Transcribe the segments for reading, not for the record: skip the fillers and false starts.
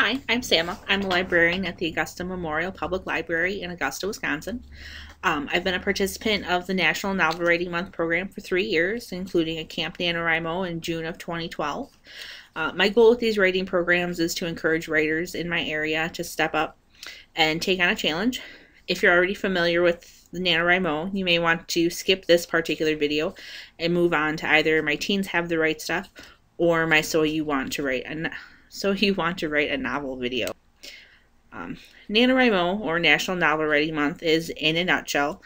Hi, I'm Sama. I'm a librarian at the Augusta Memorial Public Library in Augusta, Wisconsin. I've been a participant of the National Novel Writing Month program for 3 years, including a Camp NaNoWriMo in June of 2012. My goal with these writing programs is to encourage writers in my area to step up and take on a challenge. If you're already familiar with the NaNoWriMo, you may want to skip this particular video and move on to either My Teens Have the Right Stuff or my So You Want to Write a Novel video. NaNoWriMo, or National Novel Writing Month, is, in a nutshell,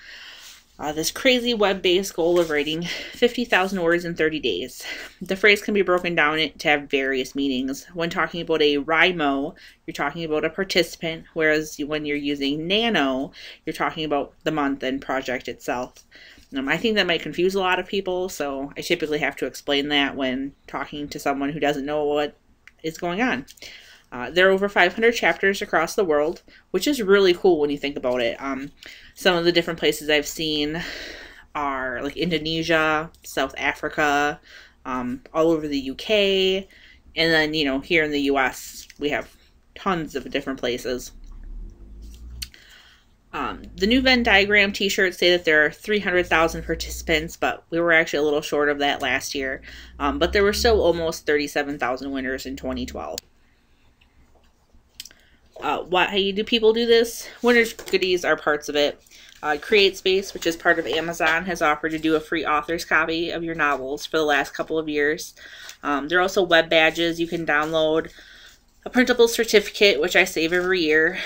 this crazy web-based goal of writing 50,000 words in 30 days. The phrase can be broken down to have various meanings. When talking about a RIMO, you're talking about a participant, whereas when you're using nano, you're talking about the month and project itself. I think that might confuse a lot of people, so I typically have to explain that when talking to someone who doesn't know what is going on. There are over 500 chapters across the world, which is really cool when you think about it. Some of the different places I've seen are like Indonesia, South Africa, all over the UK, and then, here in the US, we have tons of different places. The new Venn diagram t-shirts say that there are 300,000 participants, but we were actually a little short of that last year. But there were still almost 37,000 winners in 2012. How do people do this? Winners goodies are parts of it. CreateSpace, which is part of Amazon, has offered to do a free author's copy of your novels for the last couple of years. There are also web badges you can download, a printable certificate, which I save every year.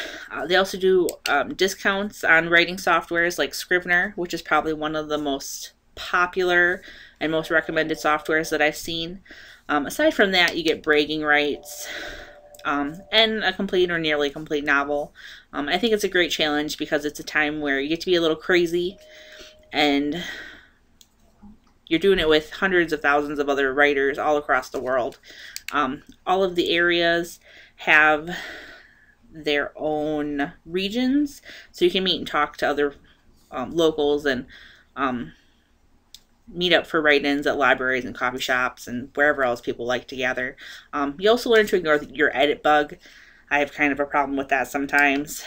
They also do discounts on writing softwares like Scrivener, which is probably one of the most popular and most recommended softwares that I've seen. Aside from that, you get bragging rights and a complete or nearly complete novel. I think it's a great challenge because it's a time where you get to be a little crazy, and you're doing it with hundreds of thousands of other writers all across the world. All of the areas have their own regions, so you can meet and talk to other locals and meet up for write-ins at libraries and coffee shops and wherever else people like to gather. You also learn to ignore your edit bug. I have kind of a problem with that sometimes.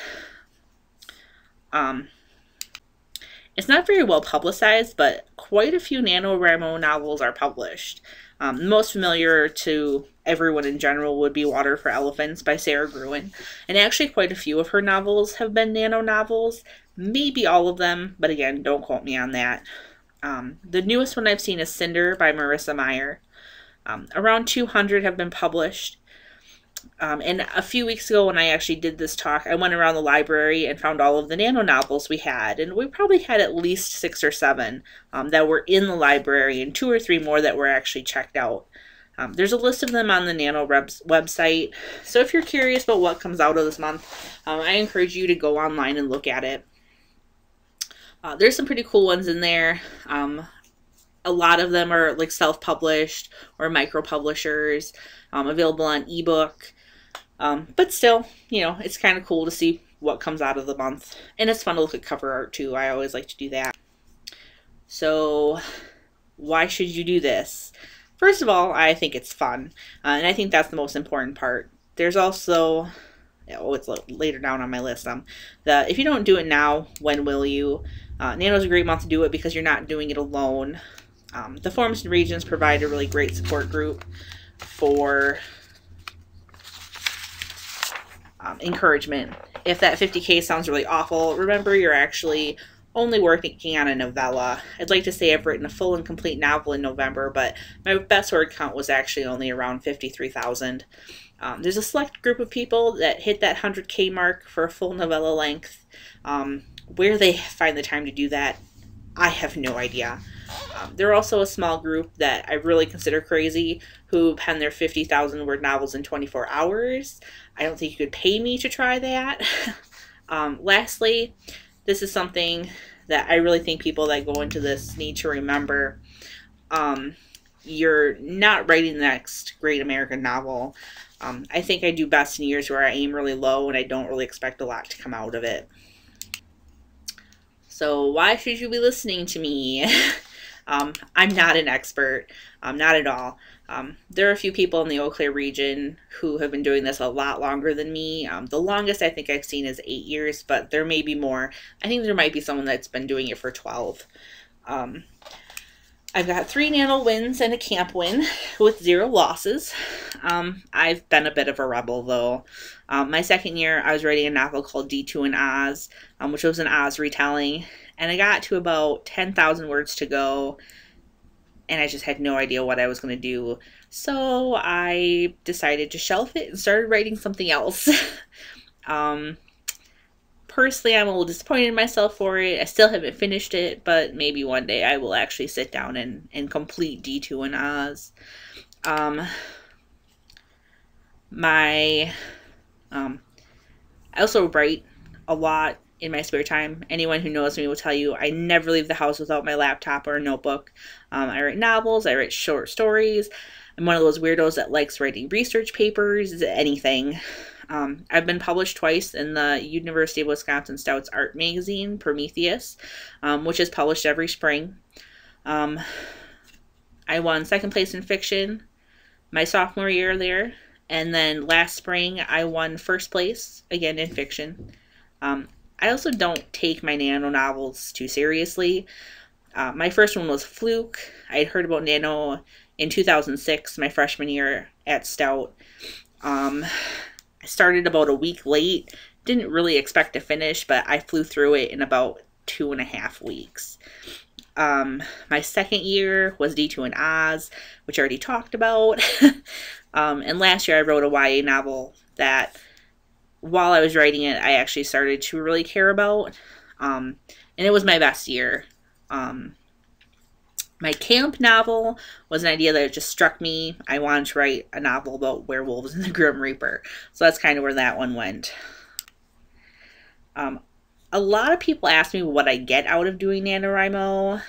It's not very well publicized, but quite a few NaNoWriMo novels are published. Most familiar to everyone in general would be Water for Elephants by Sarah Gruen, and actually quite a few of her novels have been nano novels. Maybe all of them, but again, don't quote me on that. The newest one I've seen is Cinder by Marissa Meyer. Around 200 have been published. And a few weeks ago when I actually did this talk, I went around the library and found all of the nano novels we had, and we probably had at least 6 or 7 that were in the library, and 2 or 3 more that were actually checked out. There's a list of them on the NaNoWriMo website, so if you're curious about what comes out of this month, I encourage you to go online and look at it. There's some pretty cool ones in there. A lot of them are like self-published or micro-publishers, available on ebook. But still, it's kind of cool to see what comes out of the month. And it's fun to look at cover art too. I always like to do that. So why should you do this? First of all, I think it's fun. And I think that's the most important part. There's also, it's later down on my list, if you don't do it now, when will you? Nano's a great month to do it because you're not doing it alone. The forums and regions provide a really great support group for encouragement. If that 50K sounds really awful, remember you're actually only working on a novella. I'd like to say I've written a full and complete novel in November, but my best word count was actually only around 53,000. There's a select group of people that hit that 100K mark for a full novella length. Where they find the time to do that, I have no idea. There are also a small group that I really consider crazy who pen their 50,000 word novels in 24 hours. I don't think you could pay me to try that. Lastly, this is something that I really think people that go into this need to remember. You're not writing the next great American novel. I think I do best in years where I aim really low and I don't really expect a lot to come out of it. So why should you be listening to me? I'm not an expert, not at all. There are a few people in the Eau Claire region who have been doing this a lot longer than me. The longest I think I've seen is 8 years, but there may be more. I think there might be someone that's been doing it for 12. I've got 3 nano wins and a camp win with 0 losses. I've been a bit of a rebel though. My second year, I was writing a novel called D2 in Oz, which was an Oz retelling, and I got to about 10,000 words to go, and I just had no idea what I was going to do. So I decided to shelf it and started writing something else. Personally, I'm a little disappointed in myself for it. I still haven't finished it, but maybe one day I will actually sit down and complete D2 in Oz. I also write a lot in my spare time. Anyone who knows me will tell you I never leave the house without my laptop or a notebook. I write novels, I write short stories. I'm one of those weirdos that likes writing research papers, anything. I've been published twice in the University of Wisconsin Stouts art magazine, Prometheus, which is published every spring. I won 2nd place in fiction my sophomore year there, and then last spring I won 1st place, again in fiction. I also don't take my nano novels too seriously. My first one was Fluke. I had heard about nano in 2006, my freshman year at Stout. I started about a week late. Didn't really expect to finish, but I flew through it in about 2.5 weeks. My second year was D2 in Oz, which I already talked about. And last year I wrote a YA novel that, while I was writing it, I actually started to really care about. And it was my best year. My camp novel was an idea that just struck me. I wanted to write a novel about werewolves and the Grim Reaper. So that's kind of where that one went. A lot of people ask me what I get out of doing NaNoWriMo.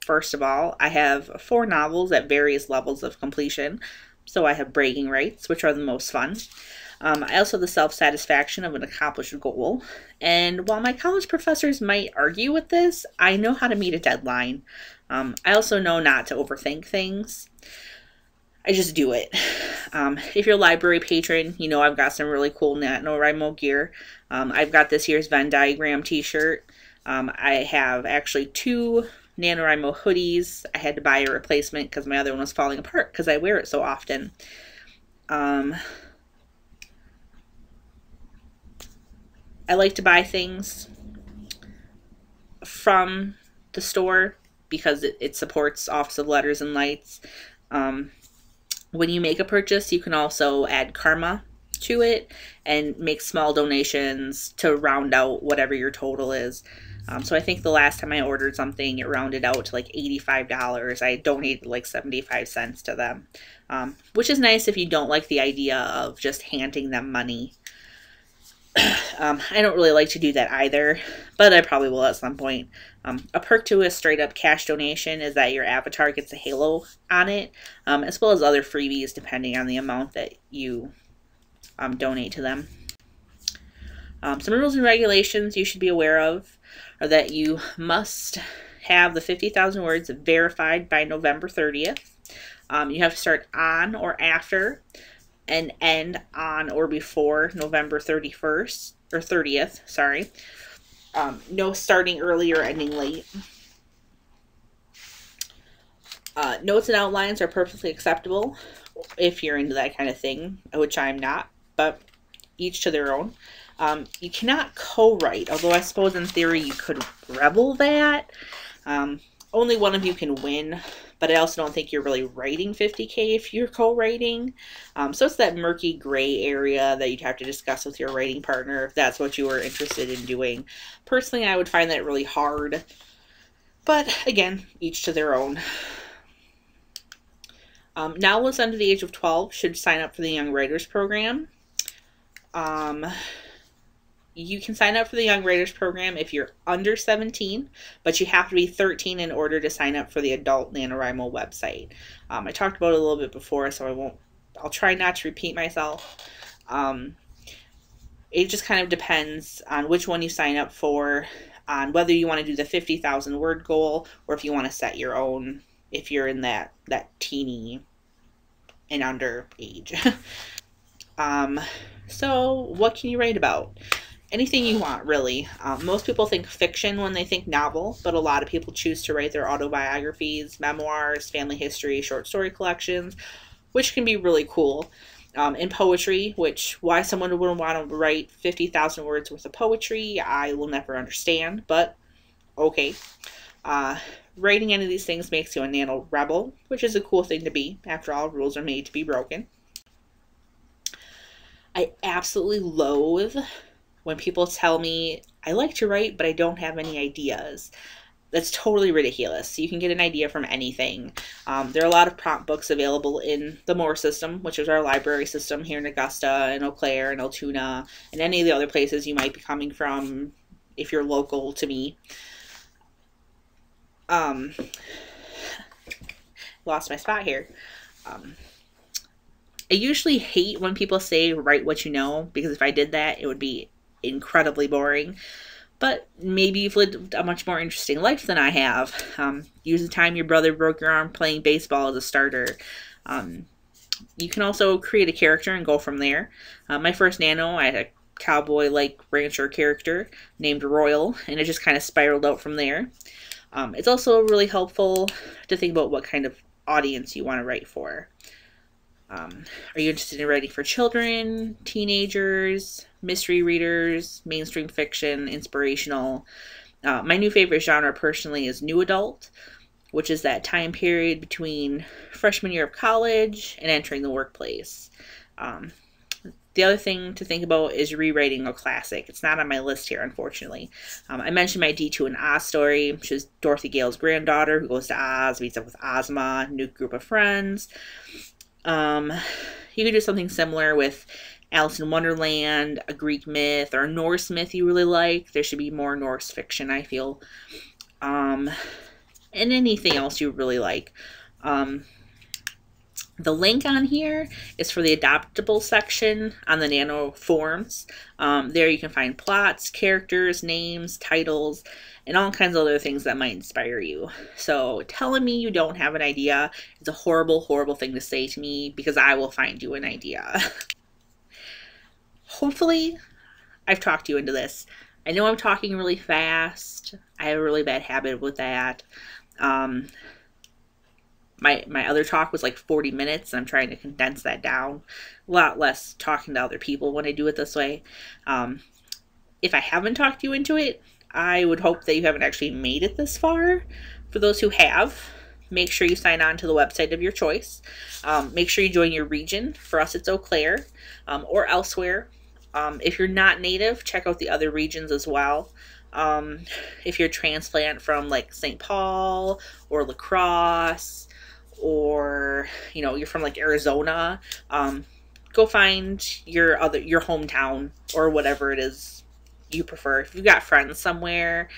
First of all, I have 4 novels at various levels of completion. So I have bragging rights, which are the most fun. I also have the self-satisfaction of an accomplished goal. And while my college professors might argue with this, I know how to meet a deadline. I also know not to overthink things. I just do it. If you're a library patron, you know I've got some really cool NaNoWriMo gear. I've got this year's Venn diagram t-shirt. I have actually 2 NaNoWriMo hoodies. I had to buy a replacement because my other one was falling apart because I wear it so often. I like to buy things from the store because it supports Office of Letters and Lights. When you make a purchase, you can also add karma to it and make small donations to round out whatever your total is. So I think the last time I ordered something, it rounded out to like $85. I donated like 75 cents to them, which is nice if you don't like the idea of just handing them money. I don't really like to do that either, but I probably will at some point. A perk to a straight up cash donation is that your avatar gets a halo on it, as well as other freebies depending on the amount that you donate to them. Some rules and regulations you should be aware of are that you must have the 50,000 words verified by November 30th. You have to start on or after and end on or before November 31st or 30th, sorry. No starting early or ending late. Notes and outlines are perfectly acceptable if you're into that kind of thing, which I'm not, but each to their own. You cannot co-write, although I suppose in theory you could rebel that. Only one of you can win, but I also don't think you're really writing 50K if you're co-writing. So it's that murky gray area that you'd have to discuss with your writing partner if that's what you were interested in doing. Personally, I would find that really hard, but again, each to their own. Novelists under the age of 12 should sign up for the Young Writers Program. You can sign up for the Young Writers Program if you're under 17, but you have to be 13 in order to sign up for the adult NaNoWriMo website. I talked about it a little bit before, so I'll try not to repeat myself. It just kind of depends on which one you sign up for, on whether you want to do the 50,000 word goal, or if you want to set your own, if you're in that teeny and under age. So what can you write about? Anything you want, really. Most people think fiction when they think novel, but a lot of people choose to write their autobiographies, memoirs, family history, short story collections, which can be really cool. In poetry, which why someone would want to write 50,000 words worth of poetry, I will never understand, but okay. Writing any of these things makes you a nano rebel, which is a cool thing to be. After all, rules are made to be broken. I absolutely loathe when people tell me, I like to write, but I don't have any ideas. That's totally ridiculous. You can get an idea from anything. There are a lot of prompt books available in the Moore system, which is our library system here in Augusta and Eau Claire and Altoona and any of the other places you might be coming from if you're local to me. Lost my spot here. I usually hate when people say write what you know, because if I did that, it would be incredibly boring. But maybe you've lived a much more interesting life than I have. Use the time your brother broke your arm playing baseball as a starter. You can also create a character and go from there. My first nano, I had a cowboy-like rancher character named Royal, and it just kind of spiraled out from there. It's also really helpful to think about what kind of audience you want to write for. Are you interested in writing for children, teenagers, mystery readers, mainstream fiction, inspirational? My new favorite genre personally is new adult, which is that time period between freshman year of college and entering the workplace. The other thing to think about is rewriting a classic. It's not on my list here, unfortunately. I mentioned my D2 and Oz story, which is Dorothy Gale's granddaughter who goes to Oz, meets up with Ozma, new group of friends. You could do something similar with Alice in Wonderland, a Greek myth, or a Norse myth you really like. There should be more Norse fiction, I feel. And anything else you really like. The link on here is for the adoptable section on the Nano forums. There you can find plots, characters, names, titles, and all kinds of other things that might inspire you. So telling me you don't have an idea is a horrible, horrible thing to say to me, because I will find you an idea. Hopefully, I've talked you into this. I know I'm talking really fast. I have a really bad habit with that. My other talk was like 40 minutes, and I'm trying to condense that down. A lot less talking to other people when I do it this way. If I haven't talked you into it, I would hope that you haven't actually made it this far. For those who have, make sure you sign on to the website of your choice. Make sure you join your region. For us, it's Eau Claire, or elsewhere. If you're not native, check out the other regions as well. If you're a transplant from like St. Paul or La Crosse, or you're from like Arizona, go find your hometown or whatever it is you prefer. If you've got friends somewhere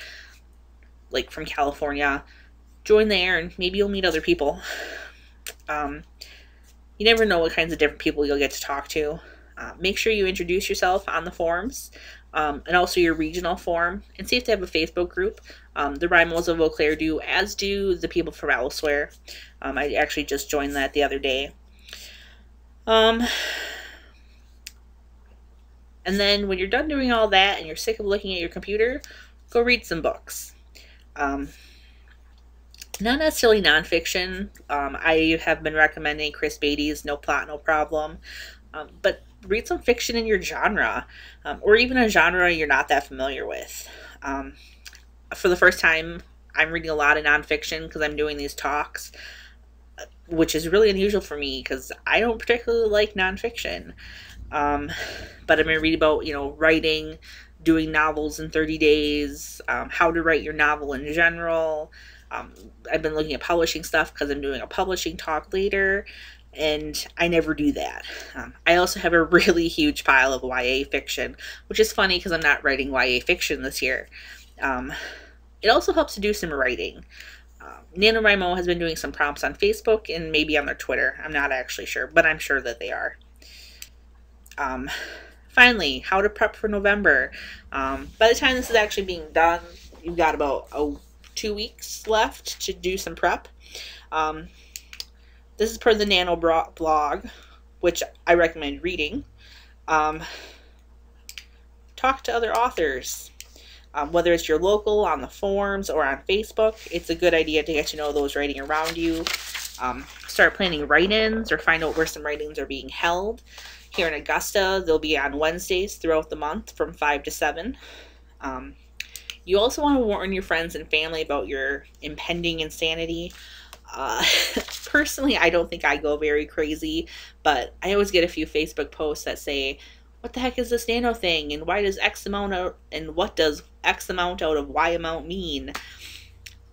like from California, join there and maybe you'll meet other people. You never know what kinds of different people you'll get to talk to. Make sure you introduce yourself on the forums, and also your regional forum, and see if they have a Facebook group. The Rimos of Eau Claire do, as do the people from elsewhere. I actually just joined that the other day. And then when you're done doing all that and you're sick of looking at your computer, go read some books. Not necessarily nonfiction. I have been recommending Chris Beatty's No Plot, No Problem. But read some fiction in your genre, or even a genre you're not that familiar with. For the first time, I'm reading a lot of nonfiction because I'm doing these talks, which is really unusual for me because I don't particularly like nonfiction. But I'm going to read about, writing, doing novels in 30 days, how to write your novel in general. I've been looking at publishing stuff because I'm doing a publishing talk later, and I never do that. I also have a really huge pile of YA fiction, which is funny because I'm not writing YA fiction this year. It also helps to do some writing. NaNoWriMo has been doing some prompts on Facebook and maybe on their Twitter. I'm not actually sure, but I'm sure that they are. Finally, how to prep for November. By the time this is actually being done, you've got about 2 weeks left to do some prep. This is per the Nano blog, which I recommend reading. Talk to other authors. Whether it's your local, on the forums, or on Facebook, it's a good idea to get to know those writing around you. Start planning write-ins or find out where some write-ins are being held. Here in Augusta, they'll be on Wednesdays throughout the month from 5 to 7. You also want to warn your friends and family about your impending insanity. Personally, I don't think I go very crazy, but I always get a few Facebook posts that say, what the heck is this nano thing? And why does X amount out, and what does X amount out of Y amount mean?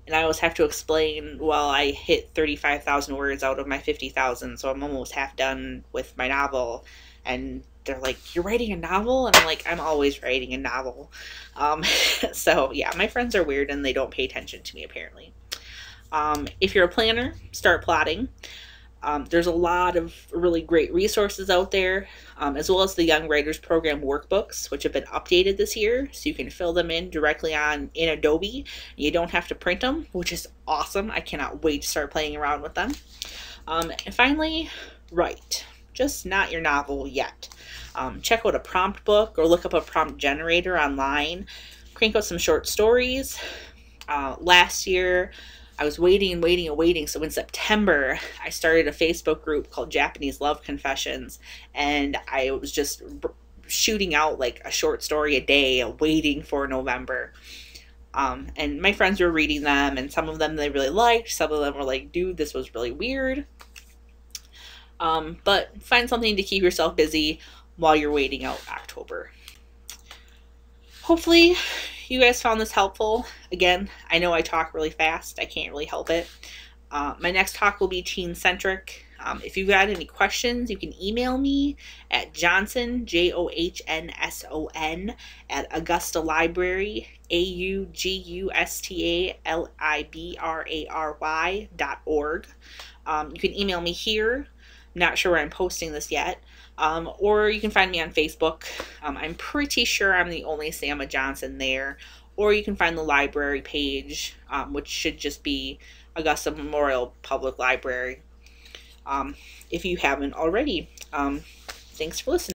And I always have to explain, well, I hit 35,000 words out of my 50,000, so I'm almost half done with my novel. And they're like, you're writing a novel? And I'm like, I'm always writing a novel. So yeah, my friends are weird and they don't pay attention to me apparently. If you're a planner, start plotting. There's a lot of really great resources out there, as well as the Young Writers Program workbooks, which have been updated this year, so you can fill them in directly in Adobe. You don't have to print them, which is awesome. I cannot wait to start playing around with them. And finally, write. Just not your novel yet. Check out a prompt book or look up a prompt generator online. Crank out some short stories. Last year, I was waiting and waiting and waiting. So in September, I started a Facebook group called Japanese Love Confessions. And I was just shooting out like a short story a day, waiting for November. And my friends were reading them, and some of them they really liked. Some of them were like, dude, this was really weird. But find something to keep yourself busy while you're waiting out October. Hopefully you guys found this helpful. Again, I know I talk really fast. I can't really help it. My next talk will be teen-centric. If you've got any questions, you can email me at Johnson, JOHNSON, at Augusta Library, AUGUSTALIBRARY.org. You can email me here. I'm not sure where I'm posting this yet. Or you can find me on Facebook. I'm pretty sure I'm the only Sama Johnson there. Or you can find the library page, which should just be Augusta Memorial Public Library, if you haven't already. Thanks for listening.